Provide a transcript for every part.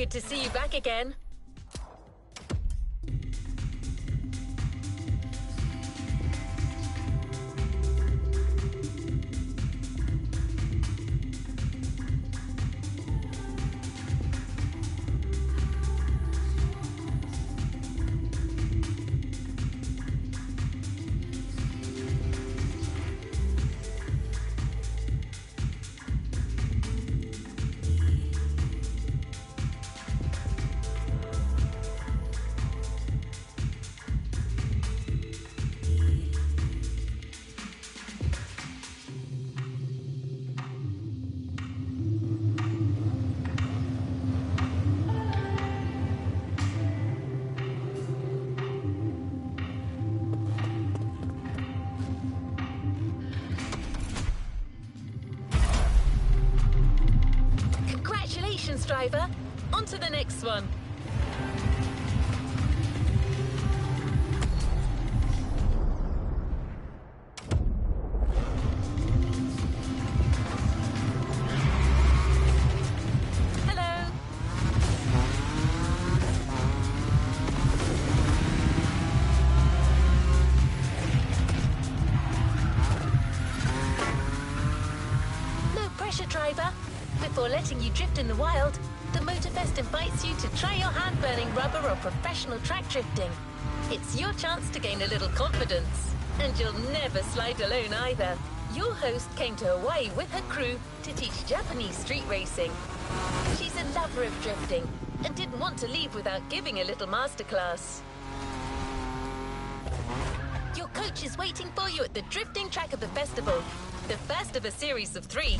good to see you back again. Driver, on to the next one. Hello. No pressure, driver. Before letting you drift in the wild, the Motorfest invites you to try your hand-burning rubber or professional track drifting. It's your chance to gain a little confidence. And you'll never slide alone either. Your host came to Hawaii with her crew to teach Japanese street racing. She's a lover of drifting and didn't want to leave without giving a little masterclass. Your coach is waiting for you at the drifting track of the festival, the first of a series of 3.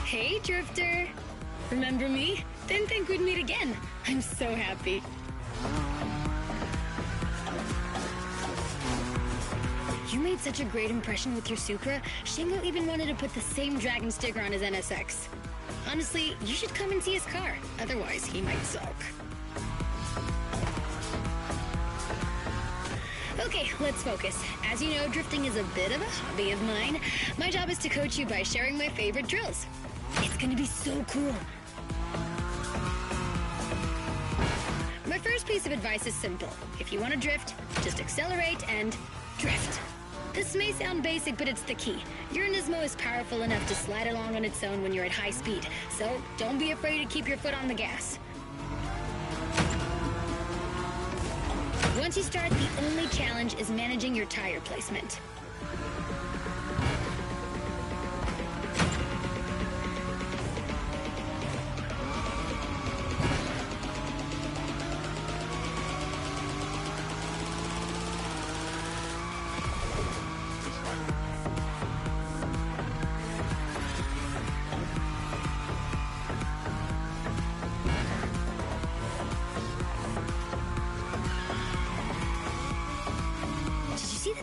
Hey, Drifter! Remember me? Didn't think we'd meet again. I'm so happy. You made such a great impression with your Supra, Shingo even wanted to put the same Dragon sticker on his NSX. Honestly, you should come and see his car. Otherwise, he might sulk. Okay, let's focus. As you know, drifting is a bit of a hobby of mine. My job is to coach you by sharing my favorite drills. It's gonna be so cool. My first piece of advice is simple. If you want to drift, just accelerate and drift. This may sound basic, but it's the key. Your Nismo is powerful enough to slide along on its own when you're at high speed, so don't be afraid to keep your foot on the gas. Once you start, the only challenge is managing your tire placement.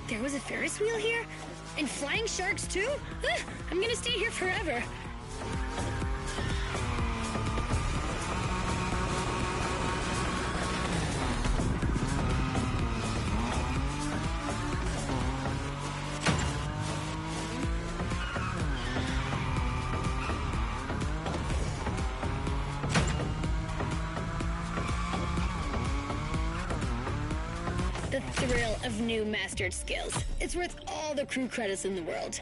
There was a Ferris wheel here? And flying sharks too? I'm gonna stay here forever. The thrill of new mastered skills. It's worth all the crew credits in the world.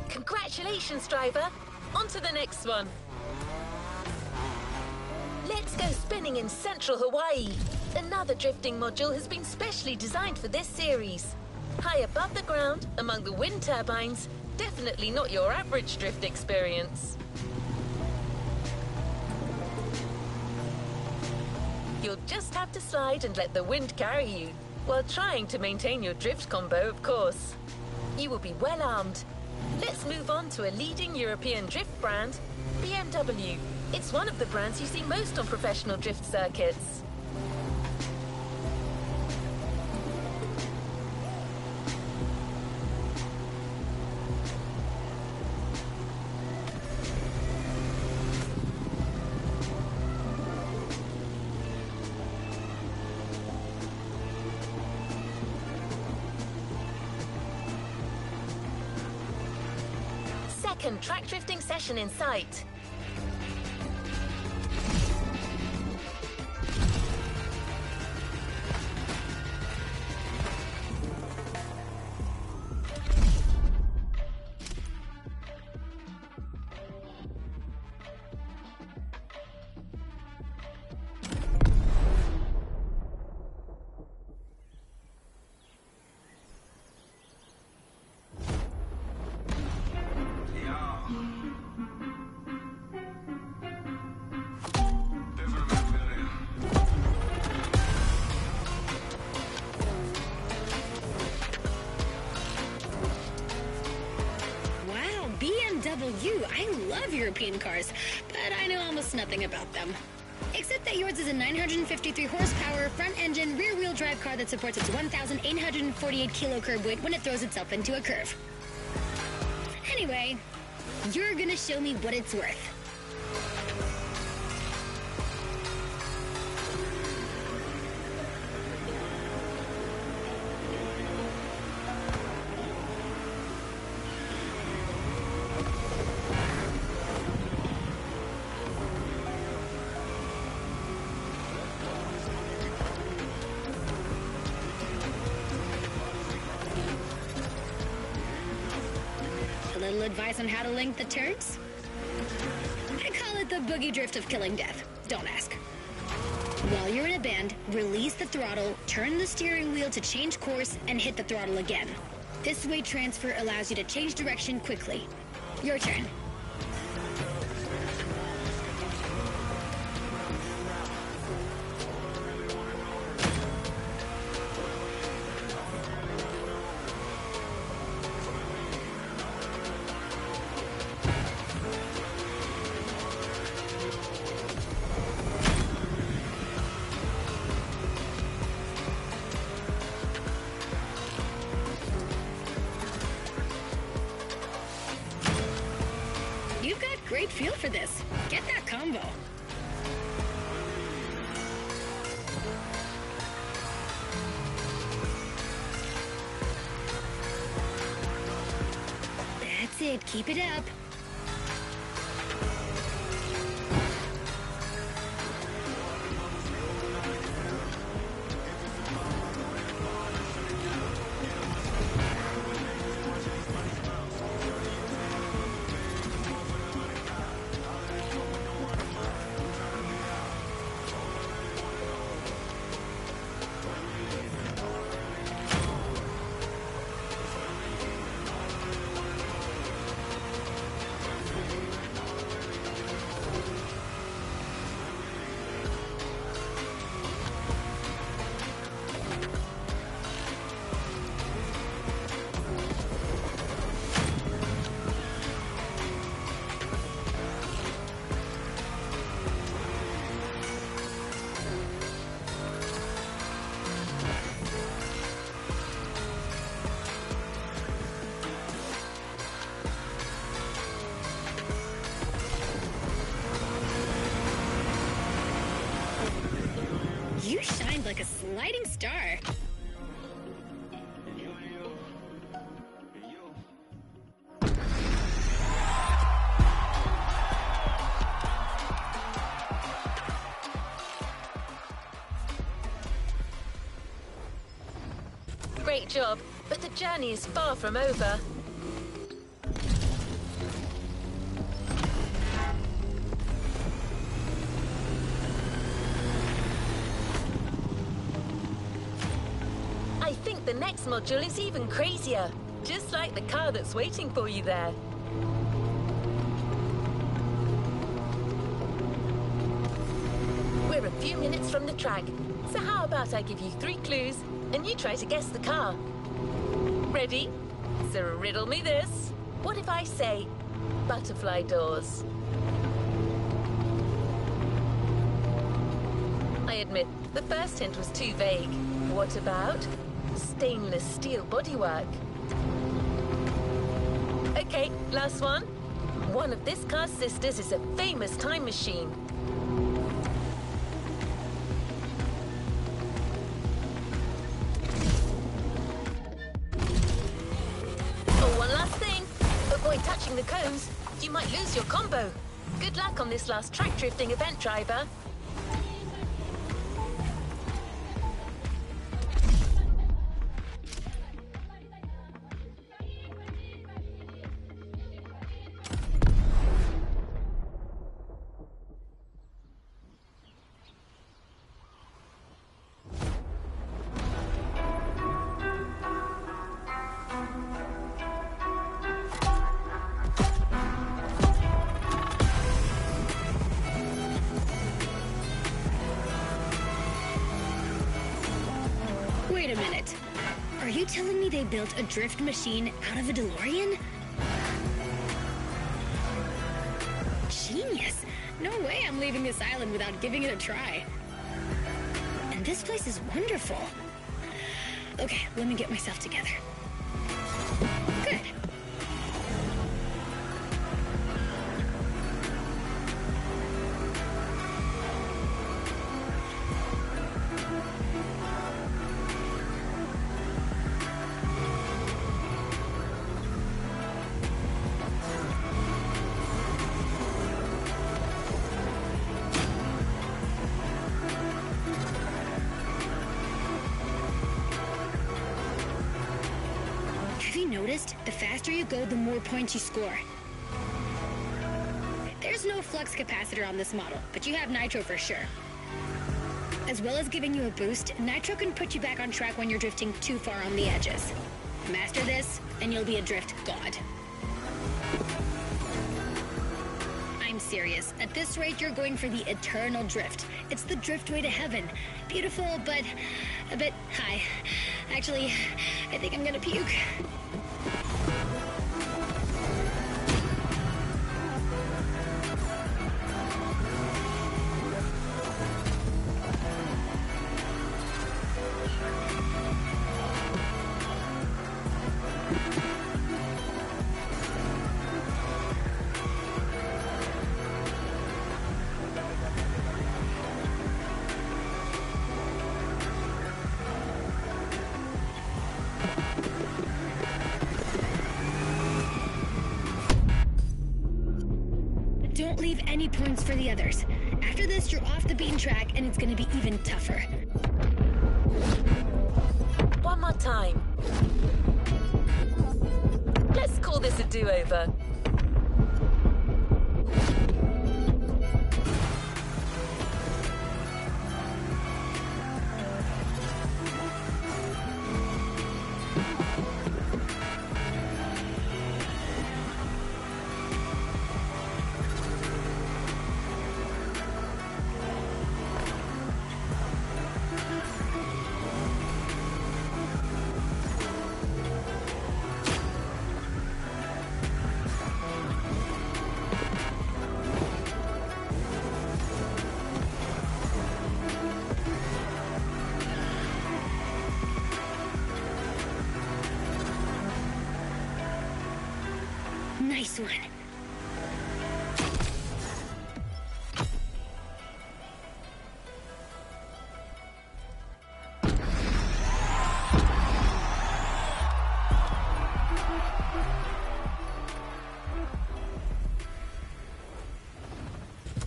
Congratulations, driver. On to the next one. Let's go spinning in central Hawaii. Another drifting module has been specially designed for this series. High above the ground, among the wind turbines, definitely not your average drift experience. You'll just have to slide and let the wind carry you, while trying to maintain your drift combo, of course. You will be well armed. Let's move on to a leading European drift brand, BMW. It's one of the brands you see most on professional drift circuits. Second track drifting session in sight. I love European cars, but I know almost nothing about them. Except that yours is a 953 horsepower, front-engine, rear-wheel drive car that supports its 1,848 kilo curb weight when it throws itself into a curve. Anyway, you're gonna show me what it's worth. Advice on how to link the turns? I call it the boogie drift of killing death. Don't ask. While you're in a bend, release the throttle, turn the steering wheel to change course, and hit the throttle again. This weight transfer allows you to change direction quickly. Your turn. Great feel for this. Get that combo. That's it. Keep it up. You shined like a sliding star. Great job, but the journey is far from over. I think the next module is even crazier, just like the car that's waiting for you there. We're a few minutes from the track, so how about I give you 3 clues and you try to guess the car? Ready? So riddle me this. What if I say butterfly doors? I admit, the first hint was too vague. What about stainless steel bodywork? Okay, last one. One of this car's sisters is a famous time machine. Oh, one last thing. Avoid touching the cones. You might lose your combo. Good luck on this last track drifting event, driver. Wait a minute. Are you telling me they built a drift machine out of a DeLorean? Genius! No way I'm leaving this island without giving it a try. And this place is wonderful. Okay, let me get myself together. Good. Noticed, the faster you go, the more points you score. There's no flux capacitor on this model, but you have nitro for sure. As well as giving you a boost, nitro can put you back on track when you're drifting too far on the edges. Master this, and you'll be a drift god. I'm serious. At this rate, you're going for the eternal drift. It's the drift way to heaven. Beautiful, but a bit high. Actually, I think I'm gonna puke. Don't leave any points for the others. After this, you're off the beaten track, and it's gonna be even tougher. One more time. Let's call this a do-over. Nice one.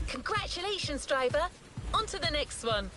Congratulations, driver. On to the next one.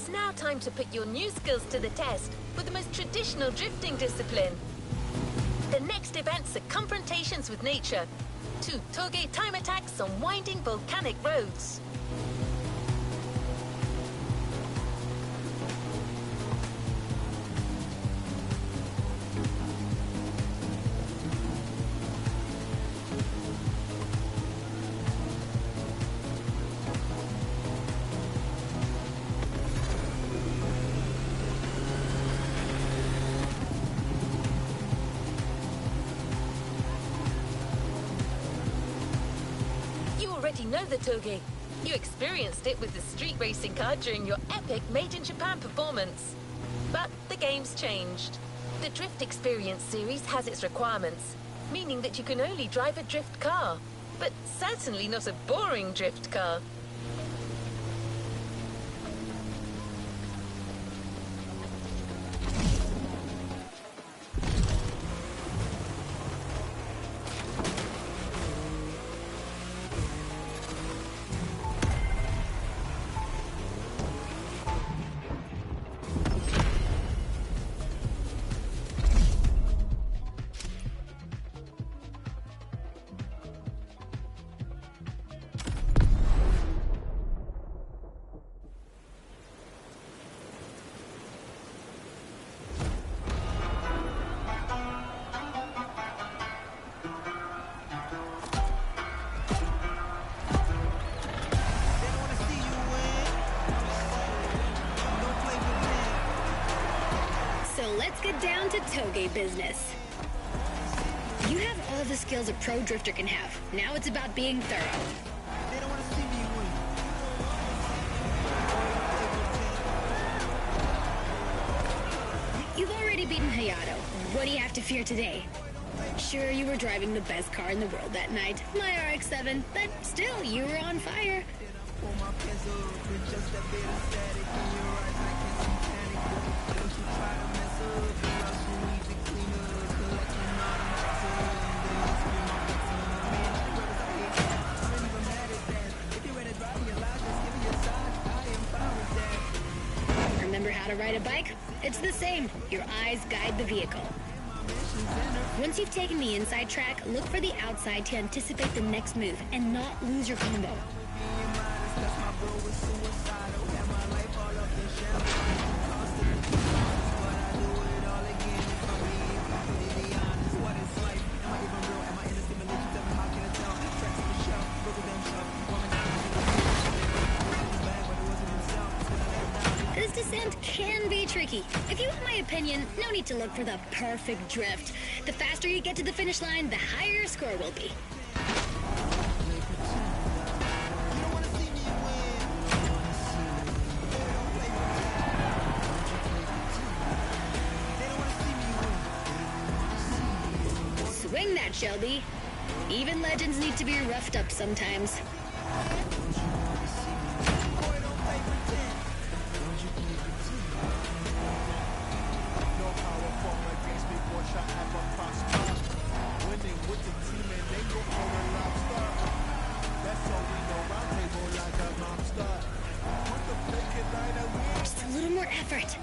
It's now time to put your new skills to the test with the most traditional drifting discipline. The next events are confrontations with nature, 2 toge time attacks on winding volcanic roads. You know the toge. You experienced it with the street racing car during your epic Made in Japan performance. But the game's changed. The Drift Experience series has its requirements, meaning that you can only drive a drift car, but certainly not a boring drift car. So let's get down to toge business. You have all the skills a pro drifter can have. Now it's about being thorough. You've already beaten Hayato. What do you have to fear today? Sure, you were driving the best car in the world that night, my RX-7, but still, you were on fire. Remember how to ride a bike? It's the same. Your eyes guide the vehicle. Once you've taken the inside track, look for the outside to anticipate the next move and not lose your combo. This descent can be tricky. If you want my opinion, no need to look for the perfect drift. The faster you get to the finish line, the higher your score will be. Swing that, Shelby. Even legends need to be roughed up sometimes. Just a little more effort.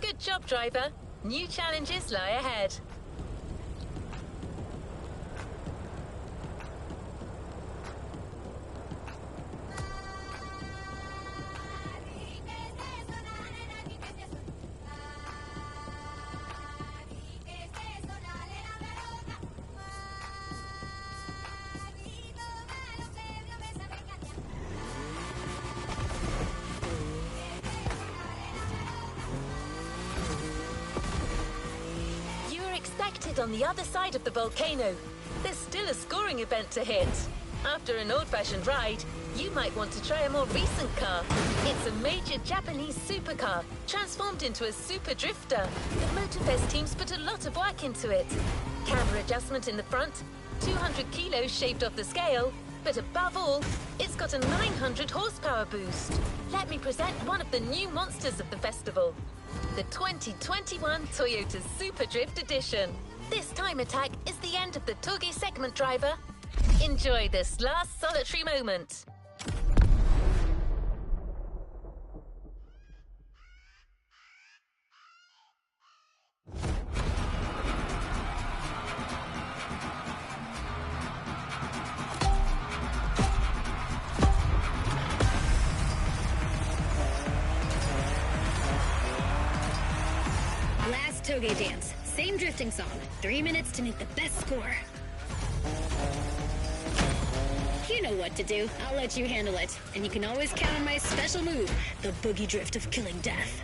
Good job, driver. New challenges lie ahead. On the other side of the volcano, there's still a scoring event to hit. After an old-fashioned ride, You might want to try a more recent car. It's a major Japanese supercar, transformed into a super drifter. The Motorfest teams put a lot of work into it. Camera adjustment in the front, 200 kilos shaved off the scale, but above all, it's got a 900 horsepower boost. Let me present one of the new monsters of the festival. The 2021 Toyota Super Drift Edition. This time attack is the end of the Toge segment driver. Enjoy this last solitary moment. Last Toge dance. Same drifting song. 3 minutes to make the best score. You know what to do. I'll let you handle it. And you can always count on my special move, the boogie drift of killing death.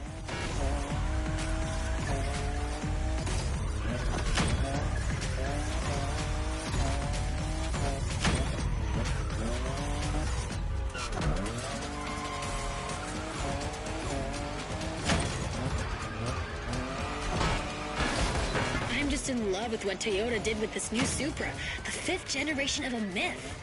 I'm just in love with what Toyota did with this new Supra, the 5th generation of a myth.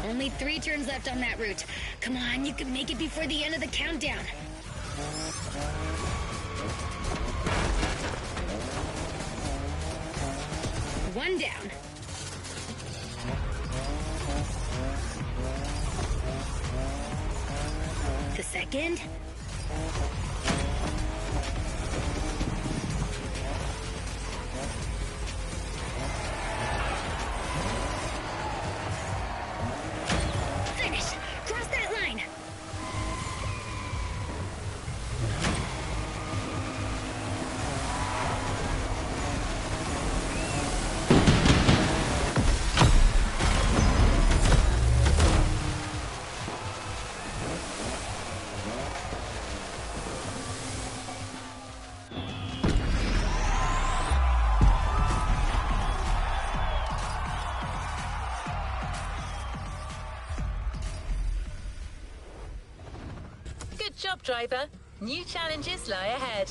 Only 3 turns left on that route. Come on, you can make it before the end of the countdown. One down. The second. Finish! Cross that line! Good job, driver. New challenges lie ahead.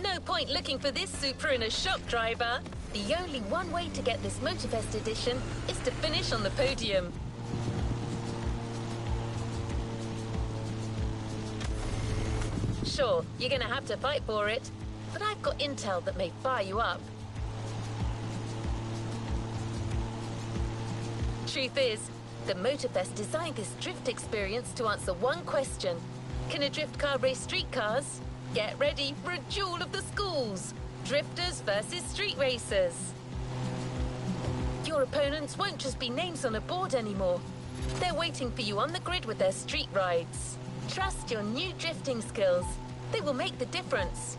No point looking for this Supra in a shop, driver. The only one way to get this Motorfest edition is to finish on the podium. Sure, you're gonna have to fight for it, but I've got intel that may fire you up. Truth is, the Motorfest designed this drift experience to answer one question. Can a drift car race street cars? Get ready for a duel of the schools. Drifters versus street racers. Your opponents won't just be names on a board anymore. They're waiting for you on the grid with their street rides. Trust your new drifting skills. They will make the difference.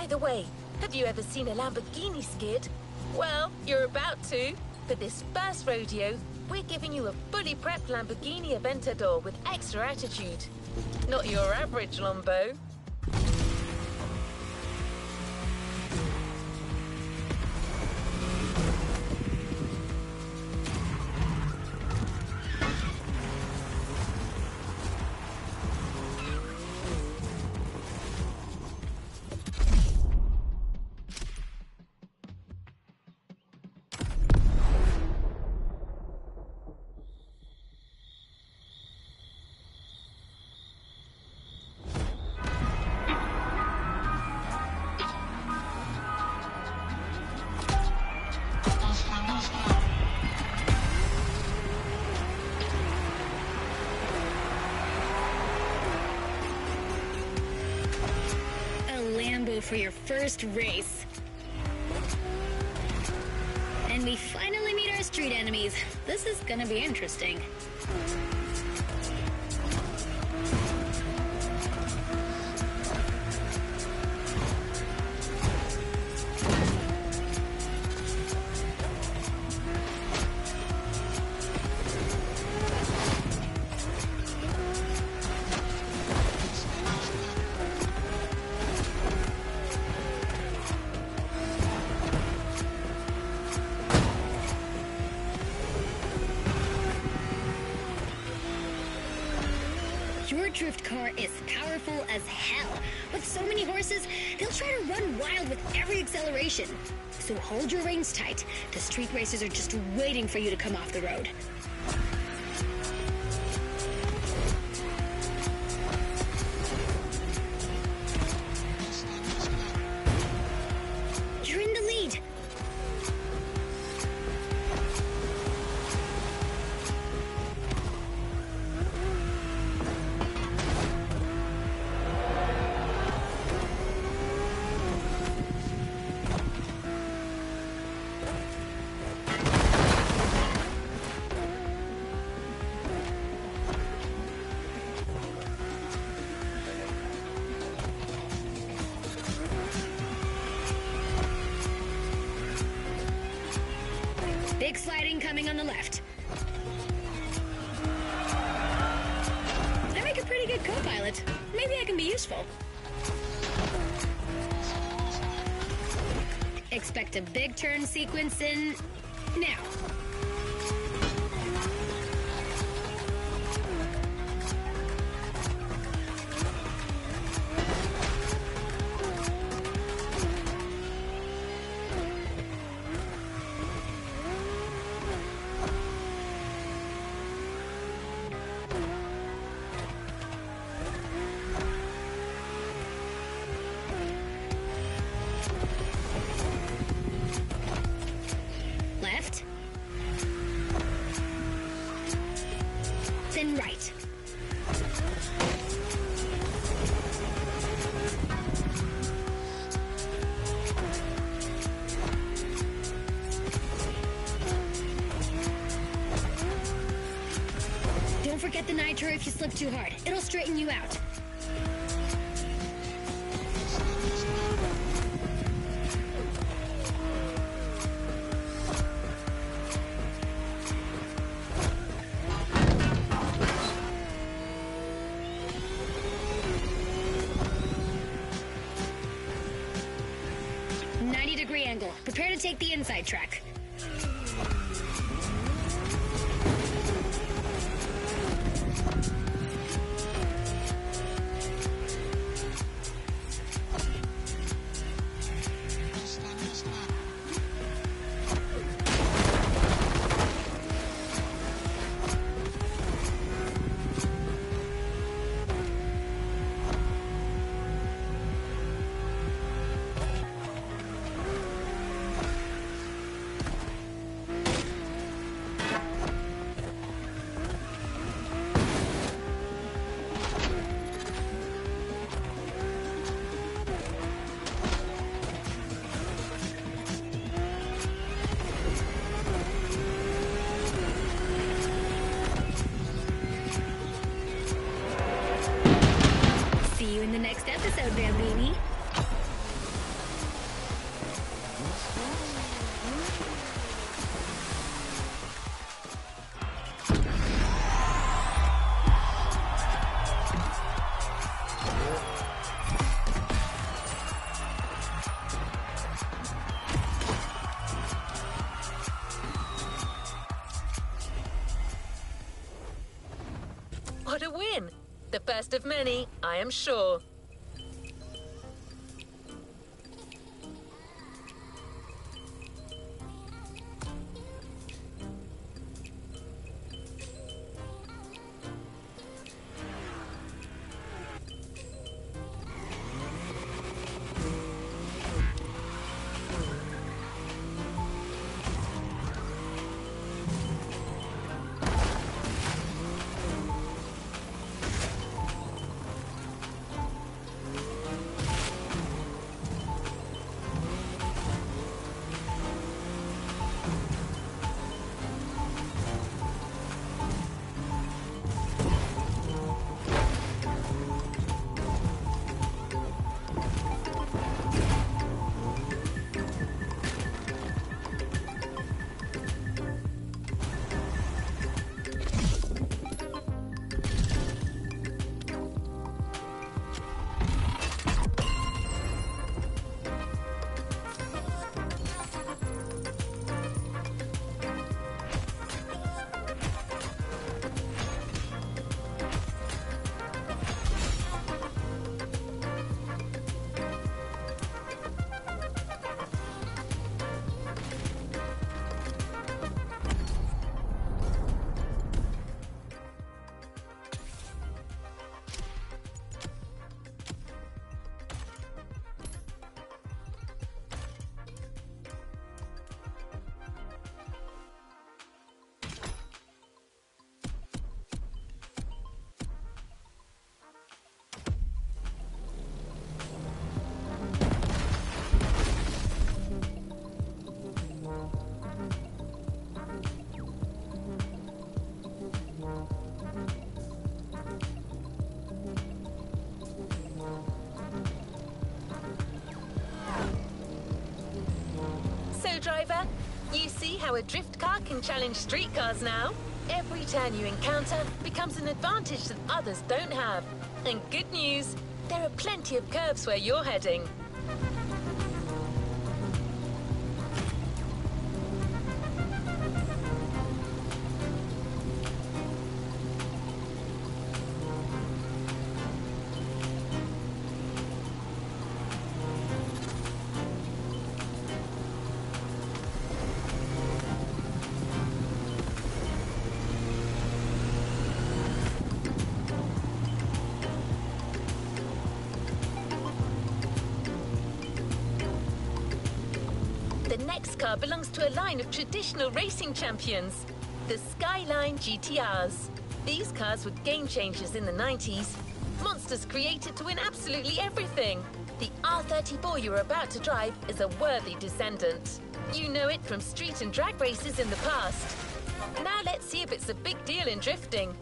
By the way, have you ever seen a Lamborghini skid? Well, you're about to. For this first rodeo, we're giving you a fully prepped Lamborghini Aventador with extra attitude. Not your average Lambo. For your first race. And we finally meet our street enemies. This is gonna be interesting. Your drift car is powerful as hell. With so many horses, they'll try to run wild with every acceleration. So hold your reins tight. The street racers are just waiting for you to come off the road. You're in the lead. Big sliding coming on the left. I make a pretty good co-pilot. Maybe I can be useful. Expect a big turn sequence in now. Left. Then right. Don't forget the nitro if you slip too hard. It'll straighten you out. Angle. Prepare to take the inside track. See you in the next episode, Bambini. What a win! The first of many, I am sure. Driver, you see how a drift car can challenge street cars now? Every turn you encounter becomes an advantage that others don't have. And good news, there are plenty of curves where you're heading. The next car belongs to a line of traditional racing champions, the Skyline GTRs. These cars were game changers in the 90s. Monsters created to win absolutely everything. The R34 you're about to drive is a worthy descendant. You know it from street and drag races in the past. Now let's see if it's a big deal in drifting.